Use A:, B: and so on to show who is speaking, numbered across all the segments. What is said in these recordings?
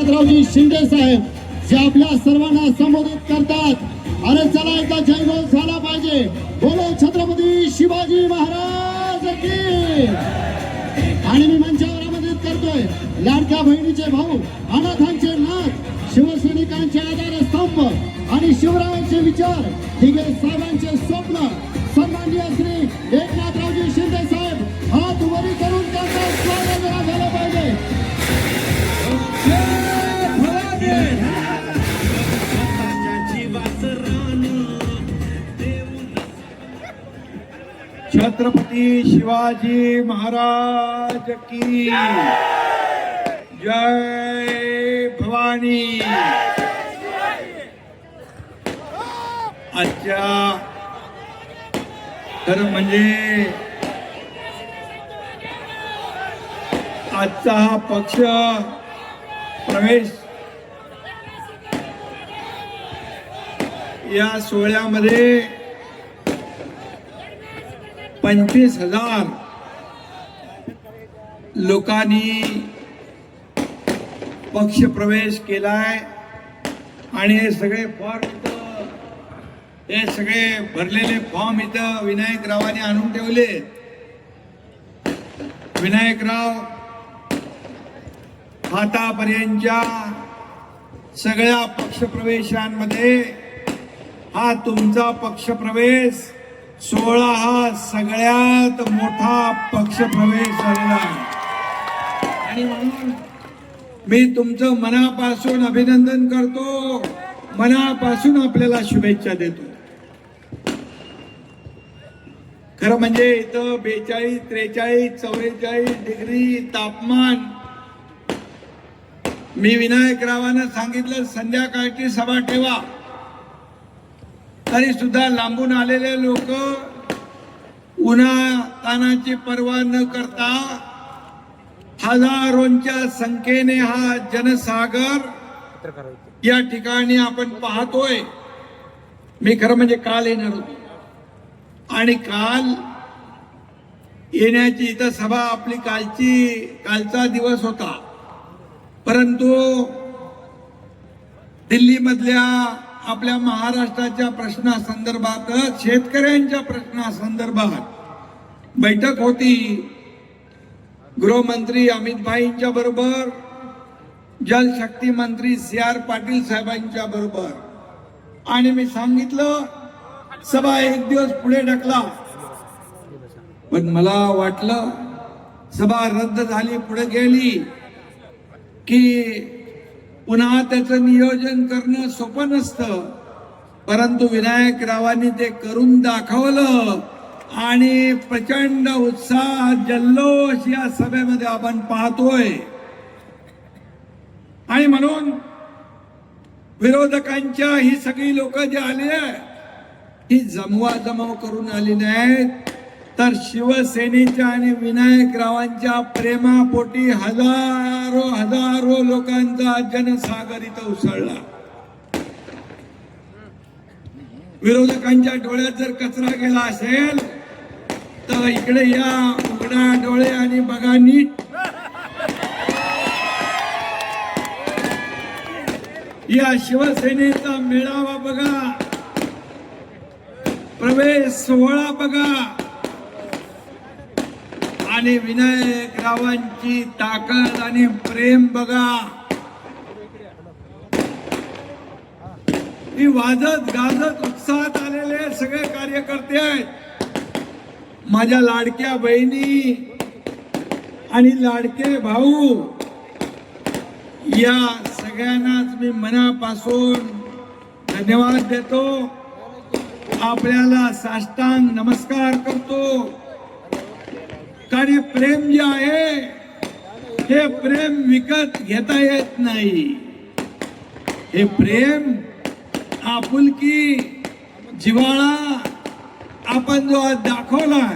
A: एकनाथरावजी शिंदे साहेब जे आपल्या सर्वांना संबोधित करतात। अरे चला एकदा जयघोष झाला पाहिजे। बोलो छत्रपती शिवाजी महाराज की। आणि मी मंचावर आमंत्रित करतोय लाडक्या बहिणीचे भाऊ, अनाथांचे नाथ, शिवसैनिकांचे आधारस्तंभ आणि शिवरायांचे विचार, दिघे साहेबांचे स्वप्न, सन्माननीय श्री एकनाथरावजी शिंदे साहेब हात वरी करून त्यांचं स्वागत झालं पाहिजे।
B: छत्रपती शिवाजी महाराज की जय भवानी। आजच्या खरं म्हणजे आजचा हा पक्ष प्रवेश या सोहळ्यामध्ये 25,000 लोकांनी पक्ष प्रवेश केलाय आणि हे सगळे फॉर्म हे सगळे भरलेले फॉर्म इथं विनायकरावांनी आणून ठेवले। विनायकराव आतापर्यंतच्या सगळ्या पक्षप्रवेशांमध्ये हा तुमचा पक्षप्रवेश सोहळा हा सगळ्यात मोठा पक्षप्रवेश झालेला आहे आणि म्हणून मी तुमचं मनापासून अभिनंदन करतो, मनापासून आपल्याला शुभेच्छा देतो। खरं म्हणजे इथं 42, 43, 44 डिग्री तापमान। मी विनायकरावांना सांगितलं संध्याकाळची सभा ठेवा, तरी सुद्धा लांबून आलेले लोक उन्हा तानाची पर्वा न करता हजारोंच्या संख्येने हा जनसागर या ठिकाणी आपण पाहतोय। मी खरं म्हणजे काल येणार होतो आणि काल येण्याची इथं सभा आपली कालचा दिवस होता, परंतु दिल्लीमधल्या आपल्या महाराष्ट्राच्या प्रश्नासंदर्भात, शेतकऱ्यांच्या प्रश्नासंदर्भात बैठक होती। गृहमंत्री अमित भाईंच्या बरोबर, जलशक्ती मंत्री CR पाटील साहेबांच्या बरोबर, आणि मी सांगितलं सभा एक दिवस पुढे ढकला, पण मला वाटलं सभा रद्द झाली, पुढे गेली की पुन्हा त्याचं नियोजन करणं सोपं नसतं, परंतु विनायकरावांनी ते करून दाखवलं आणि प्रचंड उत्साह, जल्लोष या सभेमध्ये आपण पाहतोय। आणि म्हणून विरोधकांच्या ही सगळी लोक जे आली आहेत ही जमवाजमव करून आली नाहीत, तर शिवसेनेच्या आणि विनायकरावांच्या प्रेमापोटी हजारो लोकांचा जनसागर इथं उसळला। विरोधकांच्या डोळ्यात जर कचरा गेला असेल तर इकडे या, उघडा डोळे आणि बघा नीट। या शिवसेनेचा मेळावा बघा, प्रवेश सोहळा बघा आणि विनायकरावांची ताकद आणि प्रेम बघा। ही वाजत गाजत उत्साहात आलेले सगळे कार्यकर्ते आहेत। माझ्या लाडक्या बहिणी आणि लाडके भाऊ, या सगळ्यांनाच मी मनापासून धन्यवाद देतो, आपल्याला साष्टांग नमस्कार करतो। कारण प्रेम जे आहे हे प्रेम विकत घेता येत नाही। हे प्रेम, आपुलकी, जिव्हाळा आपण जो आज दाखवला,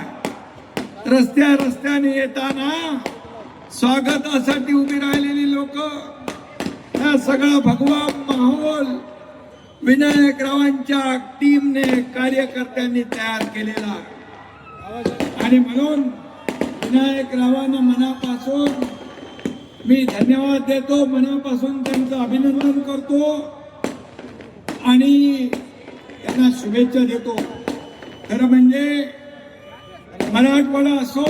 B: रस्त्याने येताना स्वागतासाठी उभी राहिलेली लोक, हा सगळा भगवा माहोल विनायकरावांच्या टीमने, कार्यकर्त्यांनी तयार केलेला। आणि म्हणून विनायकरावांना मनापासून मी धन्यवाद देतो, मनापासून त्यांचं अभिनंदन करतो आणि त्यांना शुभेच्छा देतो. खरं म्हणजे मराठवाडा असो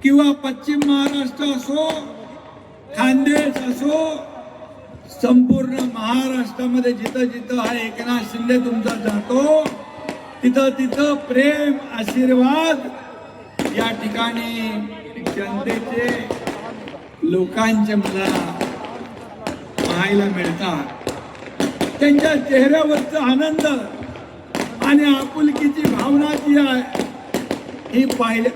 B: किंवा पश्चिम महाराष्ट्र असो, खानदेश असो, संपूर्ण महाराष्ट्रामध्ये जिथं जिथं हा एकनाथ शिंदे तुमचा जातो तिथं तिथं प्रेम, आशीर्वाद या ठिकाणी जनतेचे, लोकांचे मला पाहायला मिळतात. त्यांच्या चेहऱ्यावरचा आनंद आणि आपुलकीची भावना जी आहे ही पाहिल्या.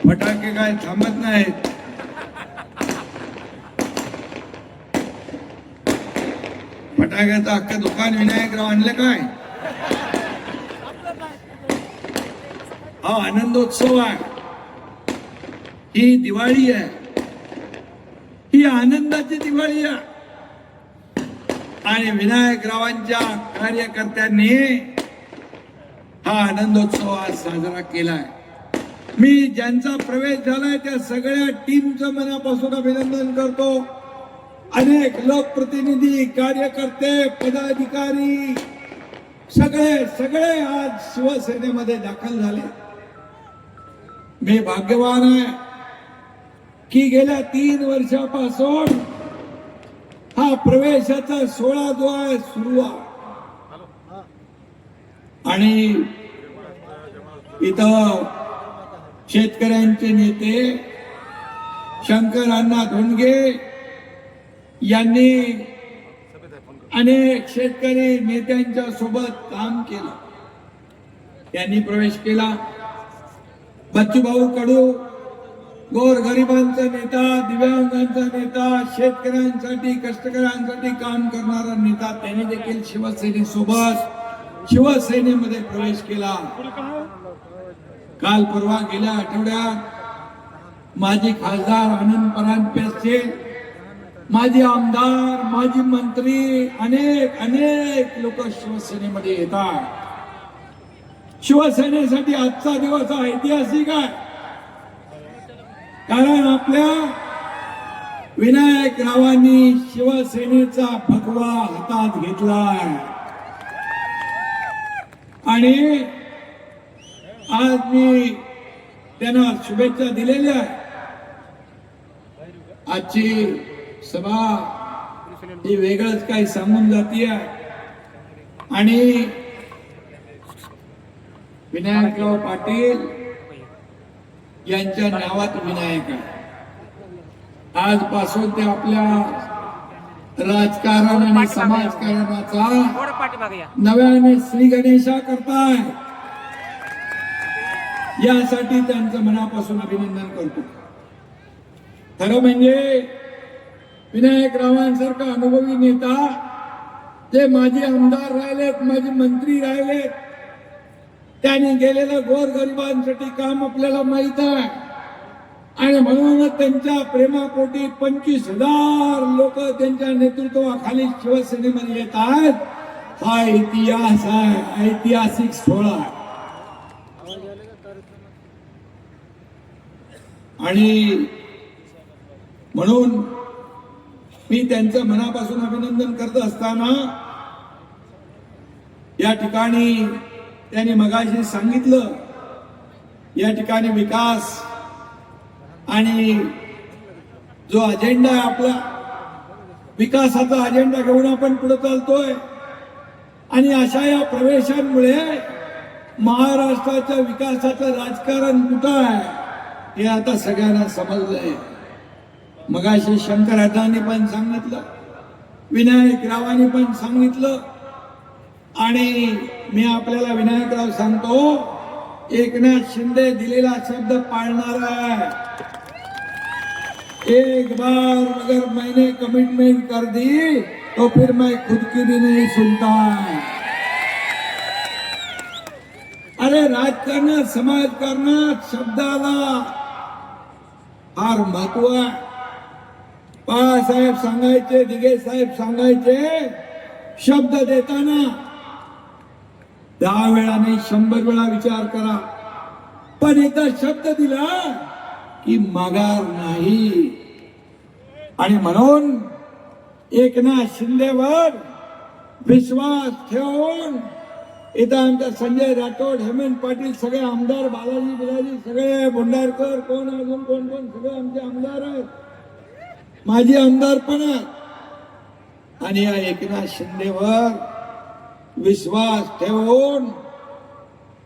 B: फटाके काय थांबत नाहीत. फटाक्याचं अख्खं दुकान विनायकराव आणलं काय? हा आनंदोत्सव आहे, ही दिवाळी आहे, ही आनंदाची दिवाळी आहे. आणि विनायकरावांच्या कार्यकर्त्यांनी हा आनंदोत्सव आज साजरा केलाय. मी ज्यांचा प्रवेश झालाय त्या सगळ्या टीमचं मनापासून अभिनंदन करतो. अनेक लोकप्रतिनिधी, कार्यकर्ते, पदाधिकारी सगळे आज शिवसेनेमध्ये दाखल झाले. मी भाग्यवान आहे की गेल्या 3 वर्षापासून हा प्रवेशाचा सोहळा जो आहे सुरू आहे. आणि इथं शेतकऱ्यांचे नेते शंकर अण्णा धोंडगे यांनी अनेक शेतकरी नेत्यांच्या सोबत काम केलं. त्यांनी प्रवेश केला. बच्चूभाऊ कडू गोरगरिबांचा नेता, दिव्यांगांचा नेता, शेतकऱ्यांसाठी, कष्टकऱ्यांसाठी काम करणारा नेता, त्याने देखील शिवसेनेमध्ये प्रवेश केला. काल परवा गेल्या आठवड्यात माजी खासदार आनंद परांजपे असतील, माजी आमदार, माजी मंत्री, अनेक लोक शिवसेनेमध्ये येतात. शिवसेनेसाठी आजचा दिवस हा ऐतिहासिक आहे. कारण आपल्या विनायकरावांनी शिवसेनेचा भगवा हातात घेतलाय आणि आज मी त्यांना शुभेच्छा दिलेल्या आहे. आजची सभा ही वेगळंच काही सांगून जातीय आणि विनायकराव पाटील यांच्या नावात विनायक आहे. आजपासून ते आपल्या राजकारण आणि समाजकारणाचा नव्याने श्री गणेशा करताय. यासाठी त्यांचं मनापासून अभिनंदन करतो. खरं म्हणजे विनायकरावांसारखा अनुभवी नेता, जे माजी आमदार राहिलेत, माजी मंत्री राहिलेत, त्यांनी गेलेलं गोरगरिबांसाठी काम आपल्याला माहित आहे. आणि म्हणूनच त्यांच्या प्रेमापोटी 25,000 लोक त्यांच्या नेतृत्वाखाली शिवसेनेमध्ये येत आहेत. हा इतिहास आहे, ऐतिहासिक सोहळा आहे. आणि म्हणून मी त्यांचं मनापासून अभिनंदन करत असताना या ठिकाणी त्यांनी मगाशी सांगितलं, या ठिकाणी विकास आणि जो अजेंडा आहे आपला, विकासाचा अजेंडा घेऊन आपण पुढे चालतोय. आणि अशा या प्रवेशांमुळे महाराष्ट्राच्या विकासाचं राजकारण कुठं आहे हे आता सगळ्यांना समजलंय. मगाशी शंकर अण्णांनी पण सांगितलं, विनायकरावांनी पण सांगितलं. आणि मी आपल्याला विनायकराव सांगतो, एकनाथ शिंदे दिलेला शब्द पाळणार आहे. एक बार अगर मैंने कमिटमेंट कर दी तो फिर मैं खुद की भी नहीं सुनता. अरे राजकारणात, समाजकारणात शब्दाला फार महत्व आहे. बाळासाहेब सांगायचे, दिघे साहेब सांगायचे, शब्द देताना 10 वेळा नाही 100 वेळा विचार करा. पण एकदा शब्द दिला की माघार नाही. आणि म्हणून एकनाथ शिंदेवर विश्वास ठेवून इथं आमचा संजय राठोड, हेमंत पाटील, सगळे आमदार, बालाजी बिलाजी, सगळे भंडारकर, कोण अजून कोण कोण, सगळे आमचे आमदार आहेत, माजी आमदार पण आहेत. आणि या एकनाथ शिंदेवर विश्वास ठेवून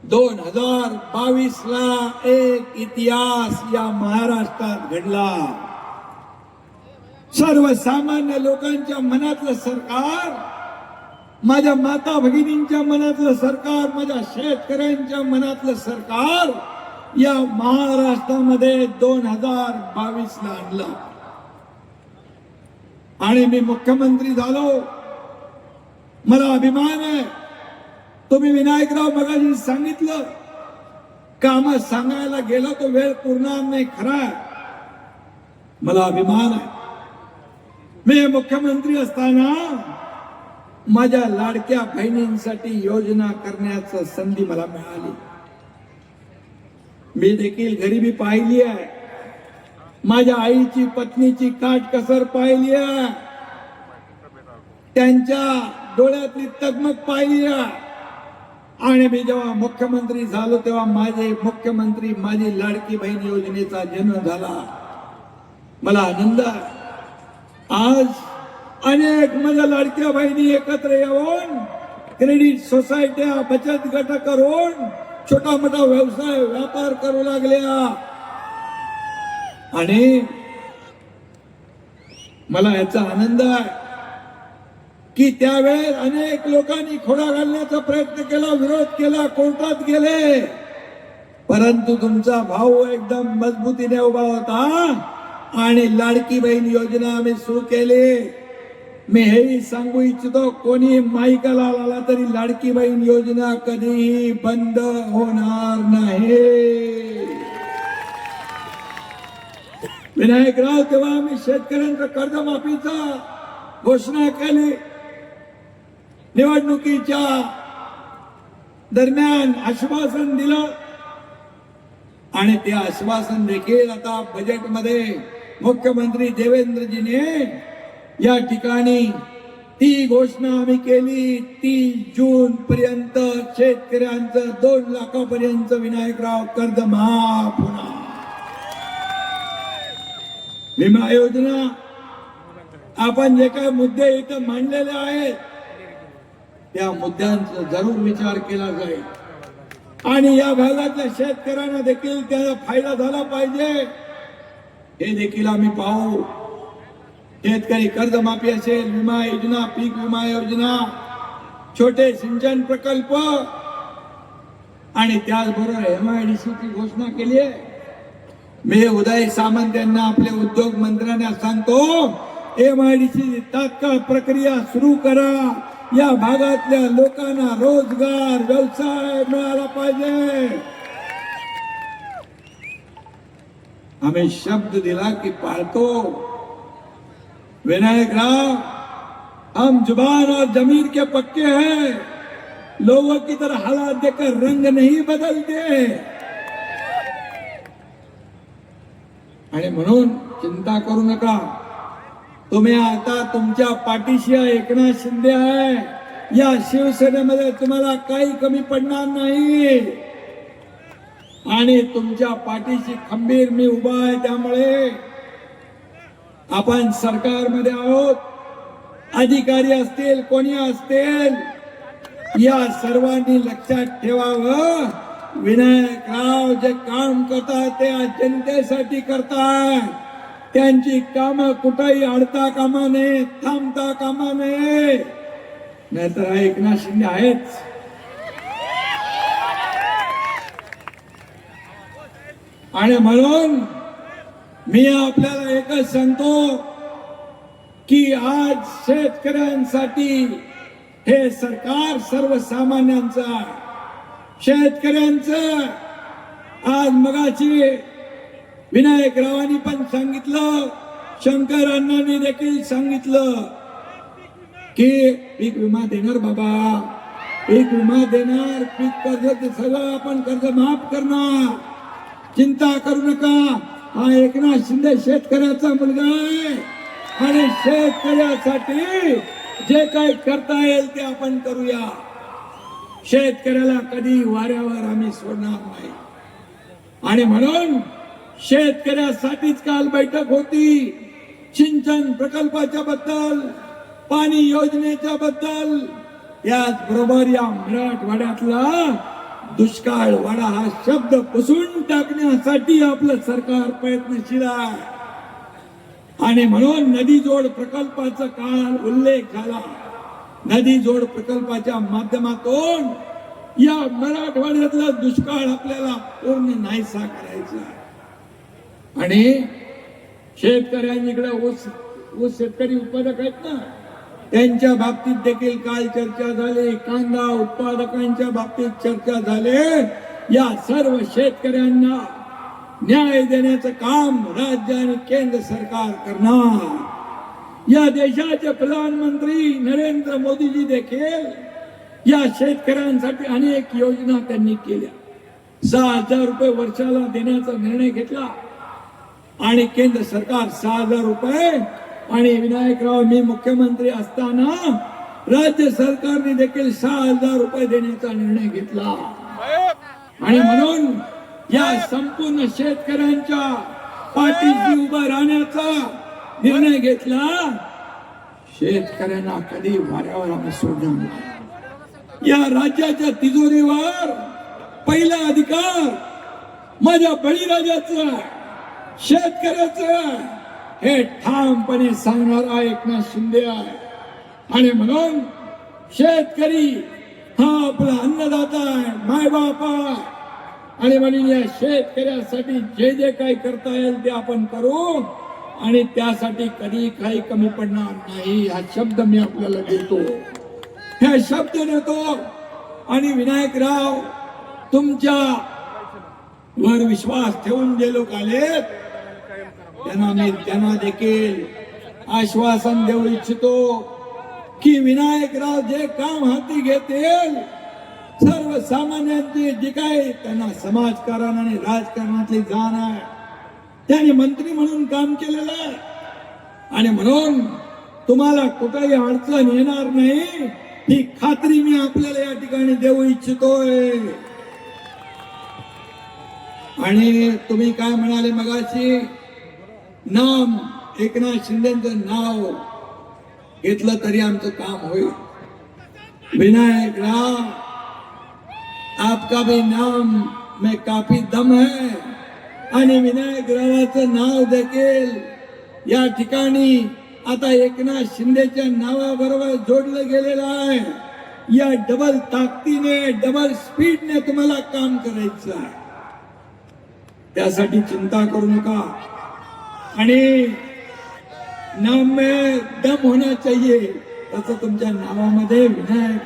B: 2022 ला एक इतिहास या महाराष्ट्रात घडला. सर्वसामान्य लोकांच्या मनातलं सरकार, माझ्या माता भगिनींच्या मनातलं सरकार, माझ्या शेतकऱ्यांच्या मनातलं सरकार या महाराष्ट्रामध्ये 2022 ला आणलं. आणि मी मुख्यमंत्री झालो, मला अभिमान आहे. तुम्ही विनायकराव मगाशी सांगितलं, काम सांगायला गेलो तो वेळ पुरणार नाही, खरा मला अभिमान आहे. मी मुख्यमंत्री असताना माझ्या लाडक्या बहिणींसाठी योजना करण्याची संधी मला मिळाली. मी देखील गरिबी पाहिली आहे, माझ्या आईची पत्नीची काटकसर पाहिली आहे, त्यांच्या डोळ्यातली तगमग पाहिली आहे. आणि मी जेव्हा मुख्यमंत्री झालो तेव्हा माझे मुख्यमंत्री माझी लाडकी बहीण योजनेचा जन्म झाला. मला आनंद आहे. आज अनेक माझ्या लाडक्या बहिणी एकत्र येऊन क्रेडिट सोसायट्या, बचत गट करून छोटा मोठा व्यवसाय व्यापार करू लागल्या. आणि मला याचा आनंद आहे की त्यावेळेस अनेक लोकांनी खोडा घालण्याचा प्रयत्न केला, विरोध केला, कोर्टात गेले, परंतु तुमचा भाऊ एकदम मजबूतीने उभा होता आणि लाडकी बहीण योजना आम्ही सुरू केली. मी हेही सांगू इच्छितो, कोणी माईकाला आला तरी लाडकी बहीण योजना कधीही बंद होणार नाही. विनायकराव, तेव्हा आम्ही शेतकऱ्यांच्या कर्जमाफीचा घोषणा केली. निवडणुकीच्या दरम्यान आश्वासन दिलं आणि ते आश्वासन देखील आता बजेटमध्ये मुख्यमंत्री देवेंद्रजीने या ठिकाणी ती घोषणा आम्ही केली. 30 जून पर्यंत शेतकऱ्यांचं 2 लाखापर्यंत विनायकराव कर्ज माफ होणार. विमा योजना, आपण जे काही मुद्दे इथं मांडलेले आहेत त्या मुद्द्यांचा जरूर विचार केला जाईल आणि या भागातल्या शेतकऱ्यांना देखील त्याचा फायदा झाला पाहिजे हे देखील आम्ही पाहू. शेतकरी कर्जमाफी असेल, विमा योजना, पीक विमा योजना, छोटे सिंचन प्रकल्प आणि त्याचबरोबर MIDC ची घोषणा केली आहे. मी उदय सामंत यांना, आपले उद्योग मंत्र्यांना सांगतो, MIDC तात्काळ प्रक्रिया सुरू करा. या भागातल्या लोकांना रोजगार, व्यवसाय मिळाला पाहिजे. आम्ही शब्द दिला की पाळतो. विनायकराव, हम जुबान और जमीर के पक्के हैं, लोगों की तरह हालात देखकर रंग नहीं बदलते. आणि म्हणून चिंता करू नका, तुम्ही आता तुमच्या पाठीशी एकनाथ शिंदे आहे. या शिवसेनेमध्ये तुम्हाला काही कमी पडणार नाही आणि तुमच्या पाठीशी खंबीर मी उभा आहे. त्यामुळे आपण सरकारमध्ये आहोत, अधिकारी असतील, कोणी असतील, या सर्वांनी लक्षात ठेवावं, विनायकराव जे काम करतात ते जनतेसाठी करतात. त्यांची कामं कुठेही अडता कामा नये, थांबता कामा नये. नाहीतर एकनाथ शिंदे आहेच. आणि म्हणून मी आपल्याला एकच सांगतो की आज शेतकऱ्यांसाठी हे सरकार सर्वसामान्यांचं आहे. शेतकऱ्यांचं आज मगाची विनायकरावांनी पण सांगितलं, शंकर अण्णांनी देखील सांगितलं की पीक विमा देणार बाबा, पीक विमा देणार, पीक कर्ज सगळं आपण कर्ज माफ करणार, चिंता करू नका. हा एकनाथ शिंदे शेतकऱ्याचा मुलगा आहे आणि शेतकऱ्यासाठी जे काही करता येईल ते आपण करूया. शेतकऱ्याला कधी वाऱ्यावर आम्ही सोडणार नाही आणि म्हणून शेतकऱ्यासाठीच काल बैठक होती. सिंचन प्रकल्पाच्या बद्दल, पाणी योजनेच्या बद्दल, याचबरोबर या मराठवाड्यातला दुष्काळ वाडा हा शब्द पुसून टाकण्यासाठी आपलं सरकार प्रयत्नशील आहे. आणि म्हणून नदी जोड प्रकल्पाचा काल उल्लेख झाला. नदी जोड प्रकल्पाच्या माध्यमातून या मराठवाड्यातला दुष्काळ आपल्याला पूर्ण नाहीसा करायचा आहे. आणि शेतकऱ्यांकडे ऊस शेतकरी उत्पादक आहेत ना, त्यांच्या बाबतीत देखील काल चर्चा झाली. कांदा उत्पादकांच्या बाबतीत चर्चा झाली. या सर्व शेतकऱ्यांना न्याय देण्याचं काम राज्य आणि केंद्र सरकार करणार. या देशाचे प्रधानमंत्री नरेंद्र मोदीजी देखील या शेतकऱ्यांसाठी अनेक योजना त्यांनी केल्या. 6,000 रुपये वर्षाला देण्याचा निर्णय घेतला आणि केंद्र सरकार 6,000 रुपये आणि विनायकराव मी मुख्यमंत्री असताना राज्य सरकारने देखील 6,000 रुपये देण्याचा निर्णय घेतला. आणि म्हणून या संपूर्ण शेतकऱ्यांच्या पाठीशी उभा राहण्याचा निर्णय घेतला. शेतकऱ्यांना कधी वाऱ्यावर आम्ही सोडणार नाही. या राज्याच्या तिजोरीवर पहिला अधिकार माझ्या बळीराजाचा, शेतकऱ्याचं हे ठामपणे सांगणारा एकनाथ शिंदे आहे. आणि म्हणून शेतकरी हा आपला अन्नदाता आहे, मायबाप आहे. आणि म्हणून या शेतकऱ्यासाठी जे जे काही करता येईल ते आपण करू आणि त्यासाठी कधी काही कमी पडणार नाही हा शब्द मी आपल्याला देतो. हे शब्द देतो. आणि विनायकराव तुमच्या वर विश्वास ठेवून जे लोक आलेत त्यांना देखील आश्वासन देऊ इच्छितो की विनायकराव जे काम हाती घेतील, सर्वसामान्यांची जी काही त्यांना समाजकारण आणि राजकारणातली जाण आहे, त्यांनी मंत्री म्हणून काम केलेलं आहे. आणि म्हणून तुम्हाला कुठेही अडचण येणार नाही ही खात्री मी आपल्याला या ठिकाणी देऊ इच्छितोय. आणि तुम्ही काय म्हणाले मगाशी, नाम एकनाथ शिंदेचं नाव घेतलं तरी आमचं काम होईल. विनायकराव आपका भी नाम में काफी दम है. आणि विनायकरावाचं नाव देखील या ठिकाणी आता एकनाथ शिंदेच्या नावाबरोबर जोडलं गेलेलं आहे. या डबल ताकदीने, डबल स्पीडने तुम्हाला काम करायचं आहे. त्यासाठी चिंता करू नका. आणि नाम में दम होना चाहिए, तसं तुमच्या नावामध्ये विनायक.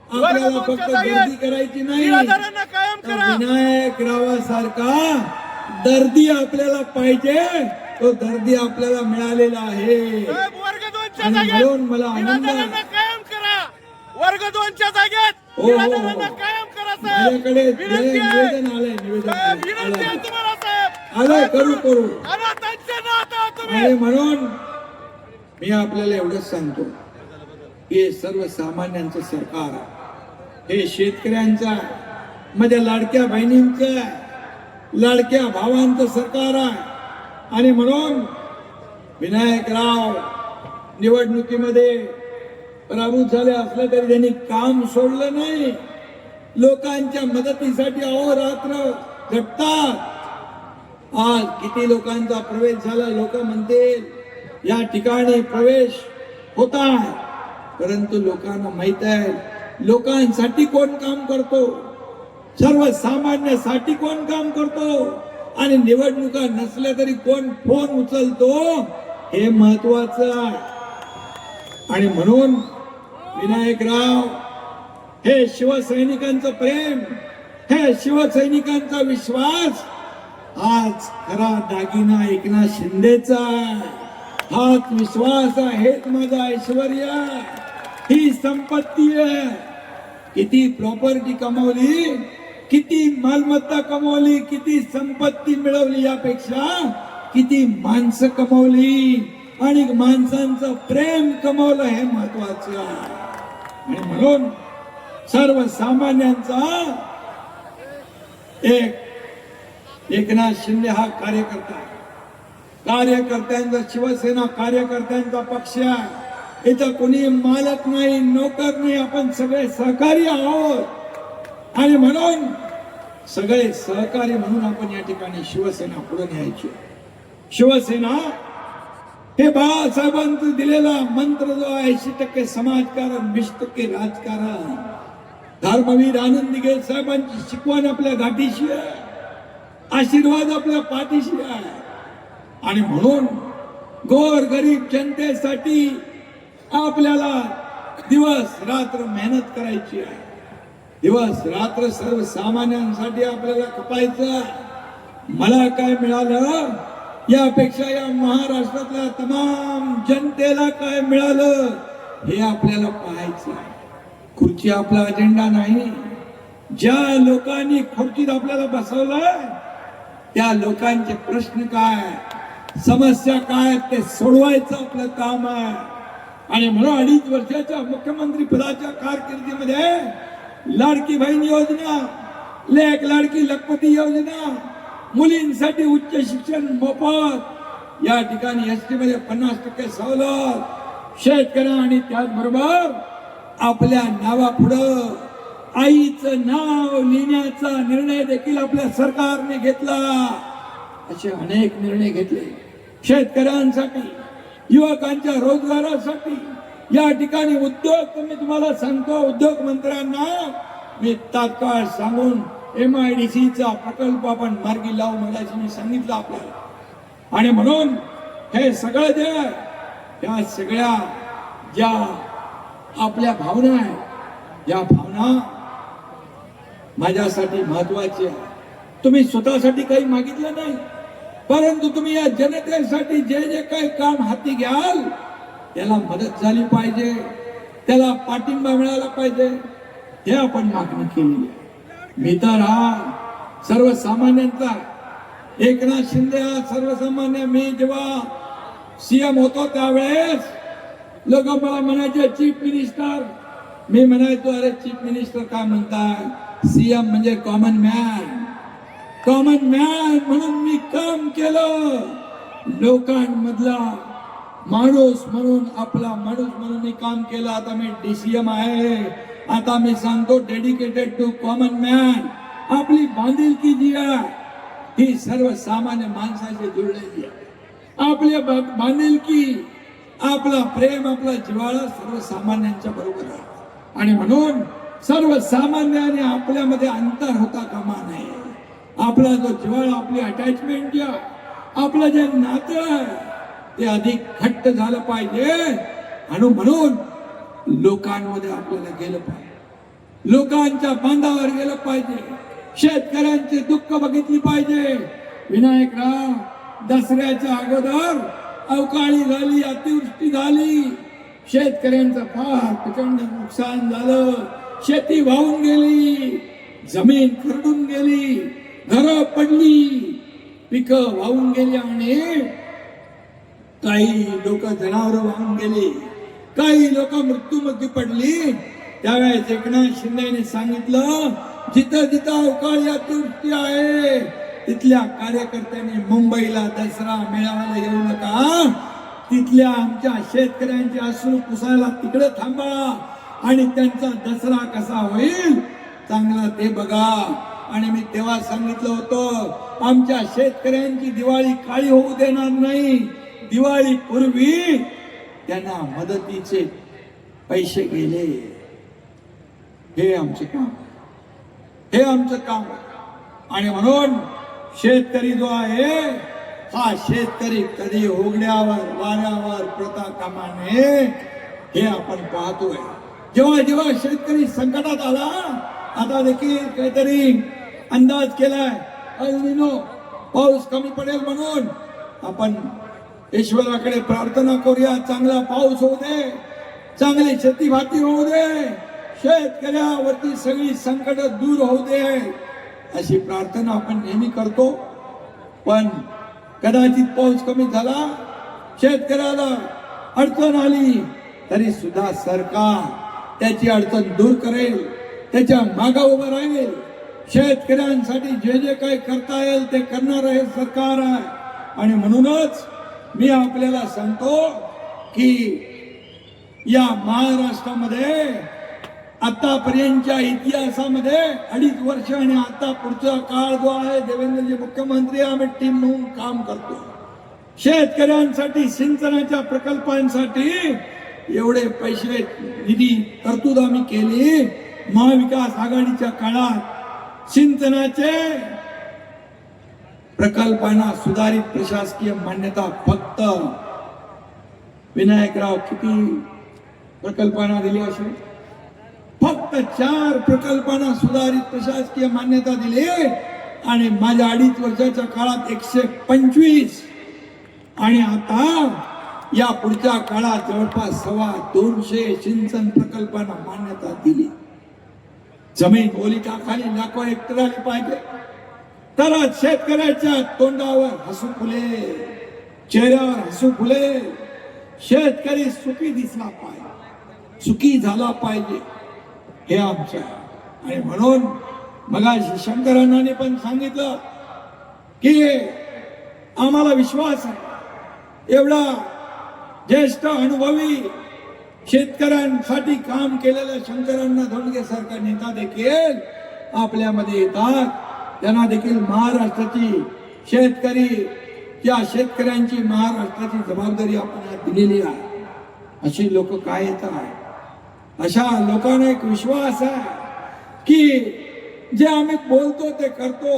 B: आपल्याला फक्त गर्दी करायची नाही, विनायक रावासारखा दर्दी आपल्याला पाहिजे. तो दर्दी आपल्याला मिळालेला आहे. आणि म्हणून मला आनंद आहे.
C: वर्ग 2च्या जागेत
B: माझ्याकडे निवेदन आलंय करू. आणि म्हणून मी आपल्याला एवढंच सांगतो की सर्वसामान्यांचं सरकार आहे. हे शेतकऱ्यांचं, माझ्या लाडक्या बहिणींचं, लाडक्या भावांचं सरकार आहे. आणि म्हणून विनायकराव निवडणुकीमध्ये पराभूत झाले असले तरी त्यांनी काम सोडलं नाही. लोकांच्या मदतीसाठी अहोरात्र झटतात. आज किती लोकांचा प्रवेश झाला, लोक म्हणतील या ठिकाणी प्रवेश होता आहे, परंतु लोकांना माहित आहे लोकांसाठी कोण काम करतो, सर्वसामान्यांसाठी कोण काम करतो आणि निवडणुका नसल्या तरी कोण फोन उचलतो हे महत्वाचं आहे. आणि म्हणून विनायकराव हे शिवसैनिकांचं प्रेम, हे शिवसैनिकांचा विश्वास आज खरा दागिना एकनाथ शिंदेचा आहे. हाच विश्वास आहे, हेच माझा ऐश्वर्य, ही संपत्ती आहे. किती प्रॉपर्टी कमावली किती मालमत्ता कमवली, किती संपत्ती मिळवली, यापेक्षा किती माणसं कमवली आणि माणसांचं प्रेम कमवलं हे महत्वाचं आहे. आणि म्हणून सर्वसामान्यांचा एकनाथ शिंदे हा कार्यकर्ता आहे. कार्यकर्त्यांचा, शिवसेना कार्यकर्त्यांचा पक्ष आहे. इथं कोणी मालक नाही, नोकर नाही, आपण सगळे सहकारी आहोत. आणि म्हणून सगळे सहकारी म्हणून आपण या ठिकाणी शिवसेना पुढे न्यायची. शिवसेना हे बाळासाहेबांचं दिलेला मंत्र जो आहे, 80% समाजकारण, 20% राजकारण. धर्मवीर आनंद दिघे साहेबांची शिकवण आपल्या गाठीशी आहे, आशीर्वाद आपल्या पाठीशी आहे. आणि म्हणून गोर गरीब जनतेसाठी आपल्याला दिवस रात्र मेहनत करायची आहे. दिवस रात्र सर्वसामान्यांसाठी आपल्याला खपायचं. मला काय मिळालं यापेक्षा या महाराष्ट्रातल्या तमाम जनतेला काय मिळालं हे आपल्याला पाहायचं आहे. खुर्ची आपला अजेंडा नाही. ज्या लोकांनी खुर्चीत आपल्याला बसवलंय त्या लोकांचे प्रश्न काय, समस्या काय, ते सोडवायचं आपलं काम आहे. आणि म्हणून 2.5 वर्षाच्या मुख्यमंत्री पदाच्या कारकिर्दीमध्ये लाडकी बहीण योजना, लेक लाडकी लखपती योजना, मुलींसाठी उच्च शिक्षण मोफत, या ठिकाणी एसटी मध्ये 50% सवलत, शेतकऱ्या आणि त्याचबरोबर आपल्या नावापुढं आईचं नाव लिहिण्याचा निर्णय देखील आपल्या सरकारने घेतला. असे अनेक निर्णय घेतले. शेतकऱ्यांसाठी, युवकांच्या रोजगारासाठी, या ठिकाणी उद्योग, मी तुम्हाला सांगतो, उद्योग मंत्र्यांना मी तात्काळ सांगून MIDC चा प्रकल्प आपण मार्गी लावू मगाशी मी सांगितलं आपल्याला. आणि म्हणून हे सगळं जे त्या सगळ्या ज्या आपल्या भावना आहेत, या भावना माझ्यासाठी महत्वाची आहे. तुम्ही स्वतःसाठी काही मागितलं नाही, परंतु तुम्ही या जनतेसाठी जे जे काही काम हाती घ्याल त्याला मदत झाली पाहिजे, त्याला पाठिंबा मिळाला पाहिजे, हे आपण मागणी केलेली आहे. मी तर हा सर्वसामान्यांचा, एकनाथ शिंदे हा सर्वसामान्य. मी जेव्हा CM होतो त्यावेळेस लोक मला म्हणायचे चीफ मिनिस्टर. मी म्हणायचो अरे चीफ मिनिस्टर काय म्हणताय, CM म्हणजे कॉमन मॅन. कॉमन मॅन म्हणून मी काम केलं, लोकांमधला माणूस म्हणून, आपला माणूस म्हणून मी काम केलं. आता मी DCM आहे. आता मी सांगतो डेडिकेटेड टू कॉमन मॅन. आपली बांधिलकी जी आहे ही सर्वसामान्य माणसाशी जुळलेली आहे. आपली बांधिलकी, आपला प्रेम, आपला जिव्हाळा सर्वसामान्यांच्या बरोबर आहे. आणि म्हणून सर्वसामान्याने आपल्यामध्ये अंतर होता कामा नये. आपला जो जिव्हाळा, आपली अटॅचमेंट, जे आपलं जे नातं आहे ते अधिक घट्ट झालं पाहिजे. आणि म्हणून लोकांमध्ये आपल्याला गेलं पाहिजे, लोकांच्या बांधावर गेलं पाहिजे, शेतकऱ्यांचे दुःख बघितली पाहिजे. विनायकराव, दसऱ्याच्या अगोदर अवकाळी झाली, अतिवृष्टी झाली, शेतकऱ्यांचं फार प्रचंड नुकसान झालं. शेती वाहून गेली, जमीन खरडून गेली, घरं पडली, पिकं वाहून गेली आणि काही लोक जनावरं वाहून गेली, काही लोक मृत्यूमुखी पडली. त्यावेळेस एकनाथ शिंदेने सांगितलं जिथं जिथं अवकाळी अतिवृष्टी आहे तिथल्या कार्यकर्त्यांनी मुंबईला दसरा मेळाव्याला येऊ नका, तिथल्या आमच्या शेतकऱ्यांचे अश्रू पुसायला तिकडे थांबा आणि त्यांचा दसरा कसा होईल चांगला ते बघा. आणि मी तेव्हा सांगितलं होतं आमच्या शेतकऱ्यांची दिवाळी काळी होऊ देणार नाही. दिवाळी पूर्वी त्यांना मदतीचे पैसे गेले. हे आमचे काम, हे आमचं काम. आणि म्हणून शेतकरी जो आहे हा शेतकरी कधी उघड्यावर वाऱ्यावर पडता कामा नये, हे आपण पाहतोय. जेव्हा जेव्हा शेतकरी संकटात आला, आता देखील काहीतरी अंदाज केलाय अल्निनो, पाऊस कमी पडेल म्हणून आपण ईश्वराकडे प्रार्थना करूया, चांगला पाऊस होऊ दे, चांगली शेती भाती होऊ दे, शेतकऱ्यावरती सगळी संकट दूर होऊ दे. अशी प्रार्थना आपण नेहमी करतो. पण कदाचित पाऊस कमी झाला, शेतकऱ्याला अडचण आली, तरी सुद्धा सरकार त्याची अडचण दूर करेल, त्याच्या मागे उभं राहील. शेतकऱ्यांसाठी जे जे काही करता येईल ते करणार हे सरकार आहे. आणि म्हणूनच मी आपल्याला सांगतो की या महाराष्ट्रामध्ये आतापर्यंतच्या इतिहासामध्ये 2.5 वर्ष आणि आता पुढचा काळ जो आहे, देवेंद्रजी मुख्यमंत्री आम्ही टीम म्हणून काम करतो. शेतकऱ्यांसाठी सिंचनाच्या प्रकल्पांसाठी एवढे पैसे निधी तरतूद आम्ही केली. महाविकास आघाडीच्या काळात सिंचनाचे प्रकल्पांना सुधारित प्रशासकीय मान्यता फक्त विनायकराव किती प्रकल्पांना दिली असेल? फक्त 4 प्रकल्पांना सुधारित प्रशासकीय मान्यता दिली. आणि माझ्या 2.5 वर्षाच्या काळात 125. आणि आता या पुढच्या काळात जवळपास 250 सिंचन प्रकल्पांना मान्यता दिली. जमीन ओलिताखाली लाखो हेक्टर आली पाहिजे, तरच शेतकऱ्याच्या तोंडावर हसू फुले, चेहऱ्यावर हसू फुले. शेतकरी सुखी दिसला पाहिजे, सुखी झाला पाहिजे, हे आमचं आहे. आणि म्हणून मगाशी शंकरांनी पण सांगितलं की आम्हाला विश्वास आहे, एवढा ज्येष्ठ अनुभवी शेतकऱ्यांसाठी काम केलेल्या शंकरांना धोंडगे सारखा नेता देखील आपल्यामध्ये येतात. त्यांना देखील महाराष्ट्राची शेतकऱ्यांची महाराष्ट्राची जबाबदारी आपण दिलेली आहे. अशी लोक काय येतात? अशा लोकांना एक विश्वास आहे की जे आम्ही बोलतो ते करतो,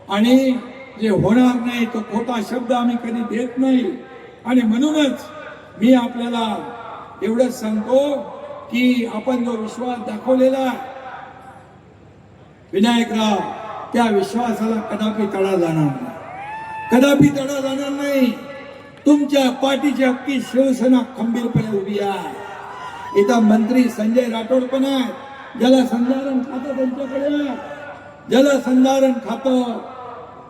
B: आणि जे होणार नाही तो खोटा शब्द आम्ही कधी देत नाही. आणि म्हणूनच मी आपल्याला एवढंच सांगतो की आपण जो विश्वास दाखवलेला आहे विनायकराव, त्या विश्वासाला कदापि तडा जाणार नाही, कदापि तडा जाणार नाही. तुमच्या पाठीची अख्खी शिवसेना खंबीरपणे उभी आहे. इथं मंत्री संजय राठोड पण आहे, जलसंधारण खातं त्यांच्याकडे आहे. जलसंधारण खातं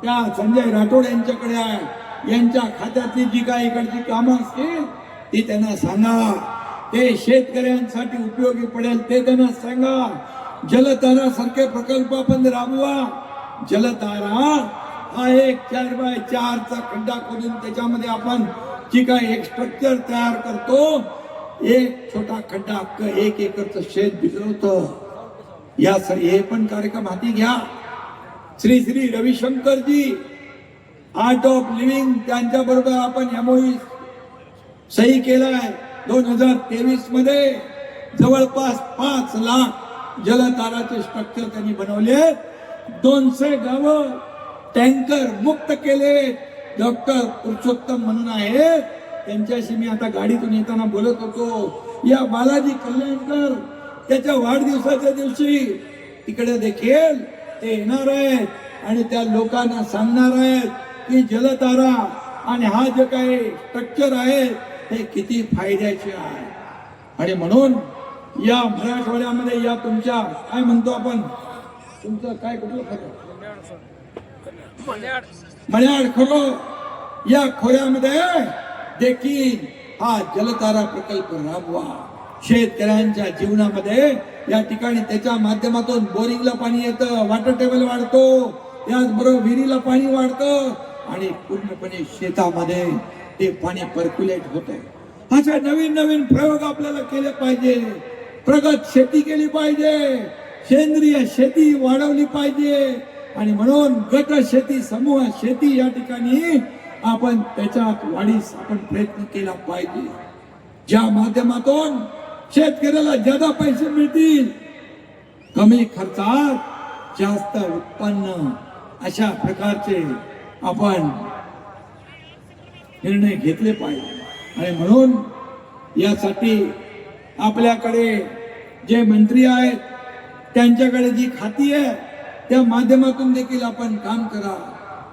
B: त्या संजय राठोड यांच्याकडे आहे. यांच्या खात्यातली जी काही इकडची कामं असतील ती त्यांना सांगा, ते शेतकऱ्यांसाठी उपयोगी पडेल ते त्यांना सांगा. जलतारा सारखे प्रकल्प आपण राबवा. जलतारा हा एक 4x4चा खड्डा खोदून त्याच्यामध्ये आपण जी काही एक स्ट्रक्चर तयार करतो, एक छोटा खड्डा अख्ख 1 एकरचं शेत भिजवतं. हे पण कार्यक्रम हाती घ्या. Shri Shri Ravishankarji art of living त्यांच्या बरोबर आपण MOU सही केलाय. 2023 मध्ये जवळपास 5 लाख जलताराचे स्ट्रक्चर त्यांनी बनवले. 200 गावं टँकर मुक्त केले. डॉक्टर पुरुषोत्तम म्हणून आहे, त्यांच्याशी मी आता गाडीतून येताना बोलत होतो. या बालाजी कल्याणकर त्याच्या वाढदिवसाच्या दिवशी तिकडे देखील ते येणार आहेत आणि त्या लोकांना सांगणार आहेत की जलतारा आणि हा जे काही स्ट्रक्चर आहे ते किती फायद्याचे आहे. आणि म्हणून या मराठवाड्यामध्ये या तुमच्या काय म्हणतो आपण, तुमचं काय कुठलं खरं मल्याड खोरो, या खोऱ्यामध्ये देखील हा जलतारा प्रकल्प राबवा. शेतकऱ्यांच्या जीवनामध्ये या ठिकाणी त्याच्या माध्यमातून बोरिंगला पाणी येतं, वॉटर टेबल वाढतो, त्याचबरोबर विहिरीला पाणी वाढतं आणि पूर्णपणे शेतामध्ये ते पाणी पर्क्युलेट होतं. अशा नवीन नवीन प्रयोग आपल्याला केले पाहिजे. प्रगत शेती केली पाहिजे, सेंद्रिय शेती वाढवली पाहिजे. आणि म्हणून गट शेती, समूह शेती या ठिकाणी आपण त्याच्यात वाढीस आपण प्रयत्न केला पाहिजे, ज्या माध्यमातून शेतकऱ्याला जादा पैसे मिळतील, कमी खर्चात जास्त उत्पन्न, अशा प्रकारचे आपण निर्णय घेतले पाहिजे. आणि म्हणून यासाठी आपल्याकडे जे मंत्री आहेत त्यांच्याकडे जी खाती आहे त्या माध्यमातून देखील आपण काम करा.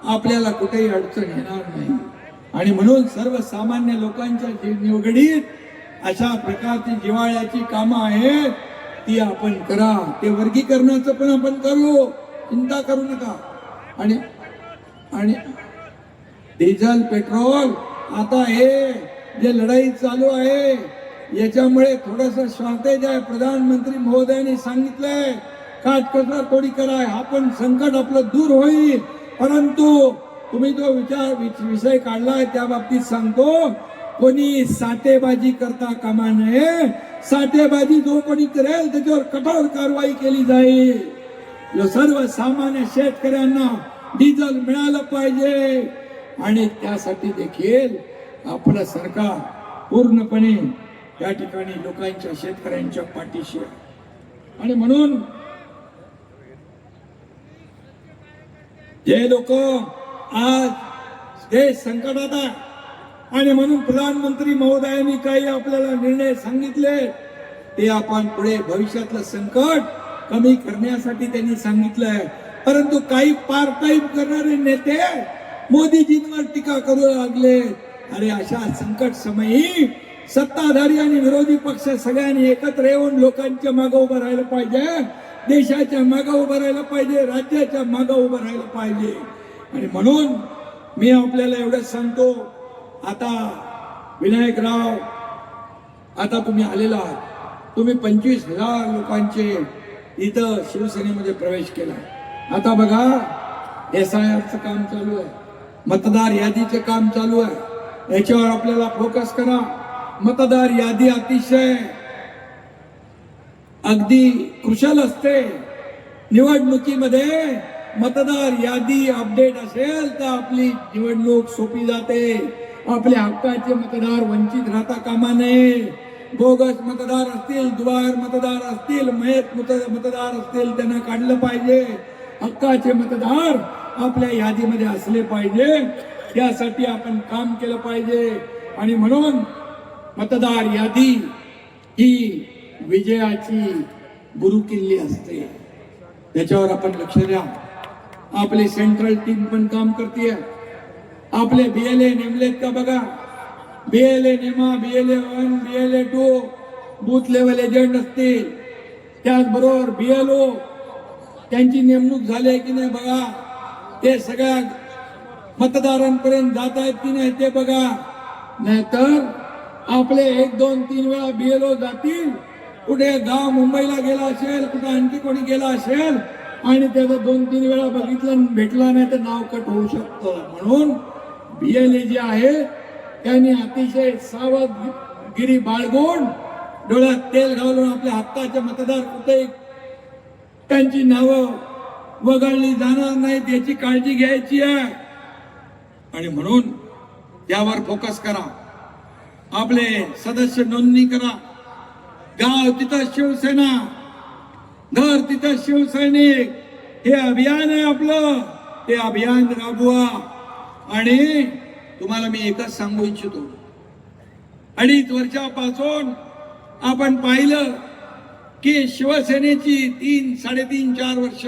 B: आपल्याला कुठेही अडचण येणार नाही. आणि म्हणून सर्वसामान्य लोकांच्या निवडीत अशा प्रकारची जिव्हाळ्याची कामं आहेत ती आपण करा. ते वर्गीकरणाचं पण आपण करू. चिंता करू नका. आणि आणि डिझेल पेट्रोल आता हे जे लढाई चालू आहे याच्यामुळे थोडस शॉर्टेज आहे. प्रधानमंत्री महोदयांनी सांगितलंय काटकसर थोडी करा, हा पण संकट आपलं दूर होईल. परंतु तुम्ही जो विषय काढलाय त्या बाबतीत सांगतो, कोणी साठेबाजी करता कामा नये. साठेबाजी जो कोणी करेल त्याच्यावर कठोर कारवाई केली जाईल. सर्वसामान्य शेतकऱ्यांना डिझेल मिळालं पाहिजे आणि त्यासाठी देखील आपलं सरकार पूर्णपणे या ठिकाणी लोकांच्या शेतकऱ्यांच्या पाठीशी आहे. आणि म्हणून जे लोक आज देश संकटात आहे आणि म्हणून प्रधानमंत्री महोदयांनी काही आपल्याला निर्णय सांगितले ते आपण पुढे भविष्यातलं संकट कमी करण्यासाठी त्यांनी सांगितलंय. परंतु काही पार्ट टाइम करणारे नेते मोदीजींवर टीका करू लागले. अरे अशा संकट समयी सत्ताधारी आणि विरोधी पक्ष सगळ्यांनी एकत्र येऊन लोकांच्या मागे उभं राहिलं पाहिजे, देशाच्या मागे उभं राहिलं पाहिजे, राज्याच्या मागे उभं राहिलं पाहिजे. आणि म्हणून मी आपल्याला एवढंच सांगतो, आता विनायकराव आता तुम्ही आलेला आहात, तुम्ही 25,000 लोकांचे इथं शिवसेनेमध्ये प्रवेश केला. आता बघा SIRचं काम चालू आहे, मतदार यादीचे काम चालू आहे, याच्यावर आपल्याला फोकस करा. मतदार यादी अतिशय अगदी कुशल असते. निवडणुकीमध्ये मतदार यादी अपडेट असेल तर आपली निवडणूक सोपी जाते. आपल्या हक्काचे मतदार वंचित राहता कामा नये. बोगस मतदार असतील, दुबार मतदार असतील, मयत मतदार असतील, त्यांना काढलं पाहिजे. हक्काचे मतदार आपल्या यादीमध्ये असले पाहिजे, त्यासाठी आपण काम केलं पाहिजे. आणि म्हणून मतदार यादी ही विजयाची गुरुकिल्ली असते, त्याच्यावर आपण लक्ष द्या. आपली सेंट्रल टीम पण काम करते. आपले BLA नेमलेत का बघा, BLA नेमा, BLA 1, BLA 2 booth level agent असतील, त्याचबरोबर BLO त्यांची नेमणूक झाली की नाही बघा, ते सगळ्या मतदारांपर्यंत जात आहेत की नाही ते बघा. नाहीतर आपले 1, 2, 3 वेळा BLO जातील, कुठे गाव मुंबईला गेला असेल, कुठे आणखी कोणी गेला असेल आणि त्याचं 2-3 वेळा बघितलं भेटला नाही तर नाव कट होऊ शकतं. म्हणून BLA जे आहे त्यांनी अतिशय सावधगिरी बाळगून डोळ्यात तेल घालून आपल्या हक्काचे मतदार कुठे त्यांची नावं वगळली जाणार नाहीत याची काळजी घ्यायची आहे. आणि म्हणून त्यावर फोकस करा. आपले सदस्य नोंदणी करा. गाव तिथं शिवसेना, घर तिथं शिवसैनिक, हे अभियान आहे आपलं, ते अभियान राबवा. आणि तुम्हाला मी एकच सांगू इच्छितो, 2.5 वर्षापासून आपण पाहिलं की शिवसेनेची 3, 3.5, 4 वर्ष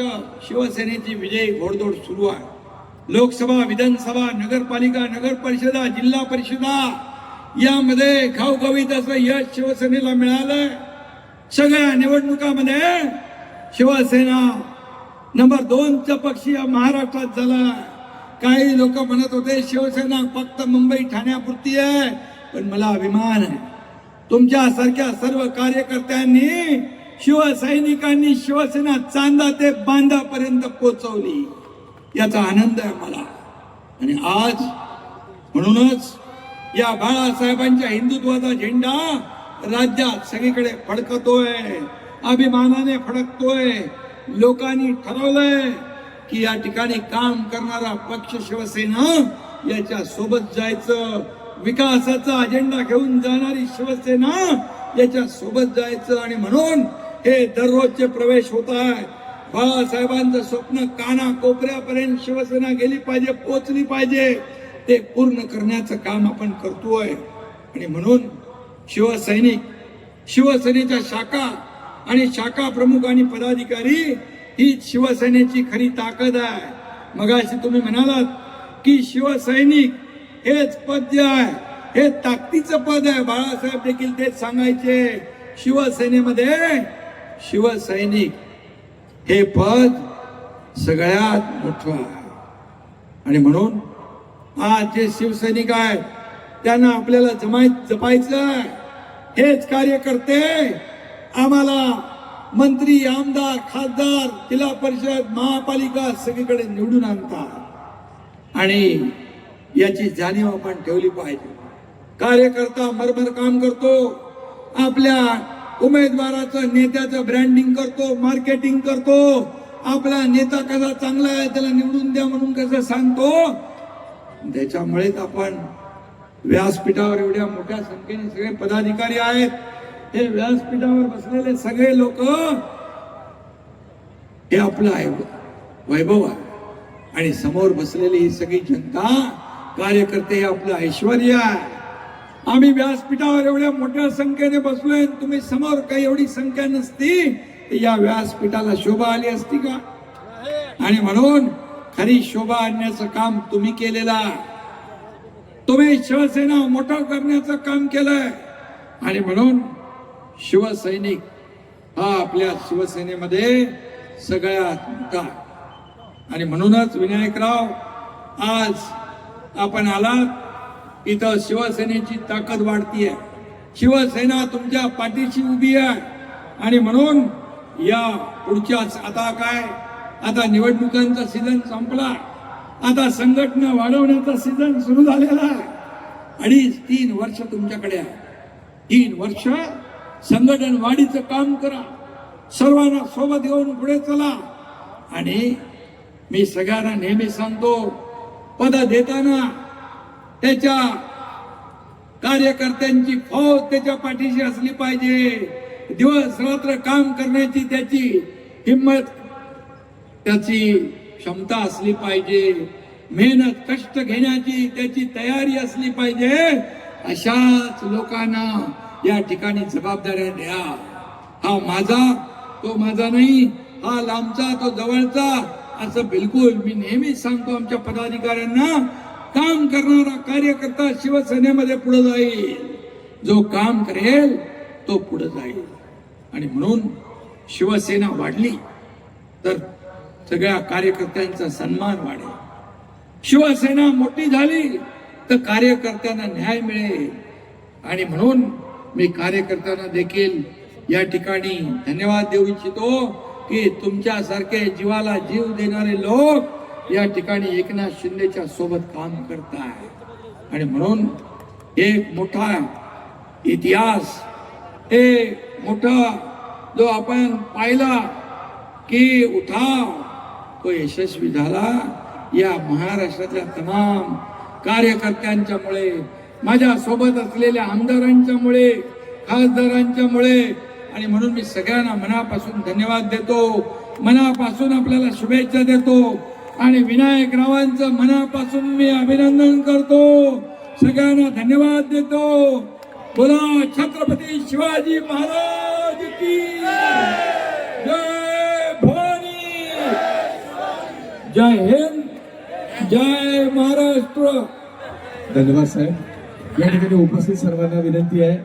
B: शिवसेनेची विजयी घोडदौड सुरू आहे. लोकसभा, विधानसभा, नगरपालिका, नगर परिषदा, जिल्हा परिषदा यामध्ये घवघवीत असं यश शिवसेनेला मिळालंय. सगळ्या निवडणुकामध्ये शिवसेना नंबर 2चा पक्ष या महाराष्ट्रात झाला. काही लोक म्हणत होते शिवसेना फक्त मुंबई ठाण्यापुरती आहे, पण मला अभिमान आहे तुमच्या सारख्या सर्व कार्यकर्त्यांनी, शिवसैनिकांनी शिवसेना चांदा ते बांधापर्यंत पोहोचवली, याचा आनंद आहे मला. आणि आज म्हणूनच या बाळासाहेबांच्या हिंदुत्वाचा झेंडा राज्यात सगळीकडे फडकतोय, अभिमानाने फडकतोय. लोकांनी ठरवलंय की या ठिकाणी काम करणारा पक्ष शिवसेना याच्या सोबत जायचं, विकासाचा अजेंडा घेऊन जाणारी शिवसेना याच्या सोबत जायचं. आणि म्हणून हे दररोजचे प्रवेश होत आहेत. बाळासाहेबांचं स्वप्न काना कोपऱ्यापर्यंत शिवसेना गेली पाहिजे, पोचली पाहिजे, ते पूर्ण करण्याचं काम आपण करतोय. आणि म्हणून शिवसैनिक, शिवसेनेच्या शाखा आणि शाखा प्रमुख आणि पदाधिकारी ही शिवसेनेची खरी ताकद आहे. मगाशी तुम्ही म्हणालात की शिवसैनिक हेच पद जे आहे हे ताकदीचं पद आहे. बाळासाहेब देखील तेच सांगायचे, शिवसेनेमध्ये शिवसैनिक हे पद सगळ्यात मोठं आहे. आणि म्हणून आज जे शिवसैनिक आहेत त्यांना आपल्याला जपायचं आहे. हेच कार्यकर्ते आम्हाला मंत्री, आमदार, खासदार, जिल्हा परिषद, महापालिका सगळीकडे निवडून आणतात. आणि याची जाणीव आपण ठेवली पाहिजे. कार्यकर्ता मरमर काम करतो, आपल्या उमेदवाराचं, नेत्याचं ब्रँडिंग करतो, मार्केटिंग करतो, आपला नेता कसा चांगला आहे त्याला निवडून द्या म्हणून कसं सांगतो. त्याच्यामुळेच आपण व्यासपीठावर एवढ्या मोठ्या संख्येने सगळे पदाधिकारी आहेत. हे व्यासपीठावर बसलेले सगळे लोक हे आपलं आहे, वैभव आहे. आणि समोर बसलेली ही सगळी जनता, कार्यकर्ते हे आपलं ऐश्वर्य आहे. आम्ही व्यासपीठावर एवढ्या मोठ्या संख्येने बसलोय, तुम्ही समोर काही एवढी संख्या नसती तर या व्यासपीठाला शोभा आली असती का? आणि म्हणून खरी शोभा आणण्याचं काम तुम्ही केलेलं आहे. तुम्ही शिवसेना मोठं करण्याचं काम केलंय. आणि म्हणून शिवसैनिक हा आपल्या शिवसेनेमध्ये सगळ्यात मोठा. आणि म्हणूनच विनायकराव, आज आपण आलात इथं, शिवसेनेची ताकद वाढतीये. शिवसेना तुमच्या पाठीशी उभी आहे. आणि म्हणून या पुढच्याच आता काय, आता निवडणुकांचा सीझन संपला, आता संघटना वाढवण्याचा सीझन सुरू झालेला आहे. 2.5-3 वर्ष तुमच्याकडे आहे. 3 वर्ष संघटन वाढीचं काम करा, सर्वांना सोबत घेऊन पुढे चला. आणि मी सगळ्यांना नेहमी सांगतो, पद देताना त्याच्या कार्यकर्त्यांची फौज त्याच्या पाठीशी असली पाहिजे. दिवस रात्र काम करण्याची त्याची हिंमत, त्याची क्षमता असली पाहिजे. मेहनत, कष्ट घेण्याची त्याची तयारी असली पाहिजे. अशाच लोकांना या ठिकाणी जबाबदाऱ्या द्या. हा माझा, तो माझा नाही, हा लांबचा, तो जवळचा, असं बिलकुल मी नेहमी सांगतो आमच्या पदाधिकाऱ्यांना. काम करणारा कार्यकर्ता शिवसेनेमध्ये पुढे जाईल, जो काम करेल तो पुढे जाईल. आणि म्हणून शिवसेना वाढली तर सगळ्या कार्यकर्त्यांचा सन्मान वाढेल. शिवसेना मोठी झाली तर कार्यकर्त्यांना न्याय मिळेल. आणि म्हणून मी कार्यकर्त्यांना देखील या ठिकाणी धन्यवाद देऊ इच्छितो की तुमच्यासारखे जीवाला जीव देणारे लोक या ठिकाणी एकनाथ शिंदेच्या सोबत काम करतात. आणि म्हणून एक मोठा इतिहास, एक मोठा जो आपण पाहिला की उठाव, तो यशस्वी झाला या महाराष्ट्रातल्या तमाम कार्यकर्त्यांच्यामुळे, माझ्या सोबत असलेल्या आमदारांच्यामुळे, खासदारांच्यामुळे. आणि म्हणून मी सगळ्यांना मनापासून धन्यवाद देतो, मनापासून आपल्याला शुभेच्छा देतो. आणि विनायकरावांचं मनापासून मी अभिनंदन करतो, सगळ्यांना धन्यवाद देतो. बोला छत्रपती शिवाजी महाराज की जय. भवानी, जय हिंद, जय महाराष्ट्र.
D: धन्यवाद साहेब. या ठिकाणी उपस्थित सर्वांना विनंती आहे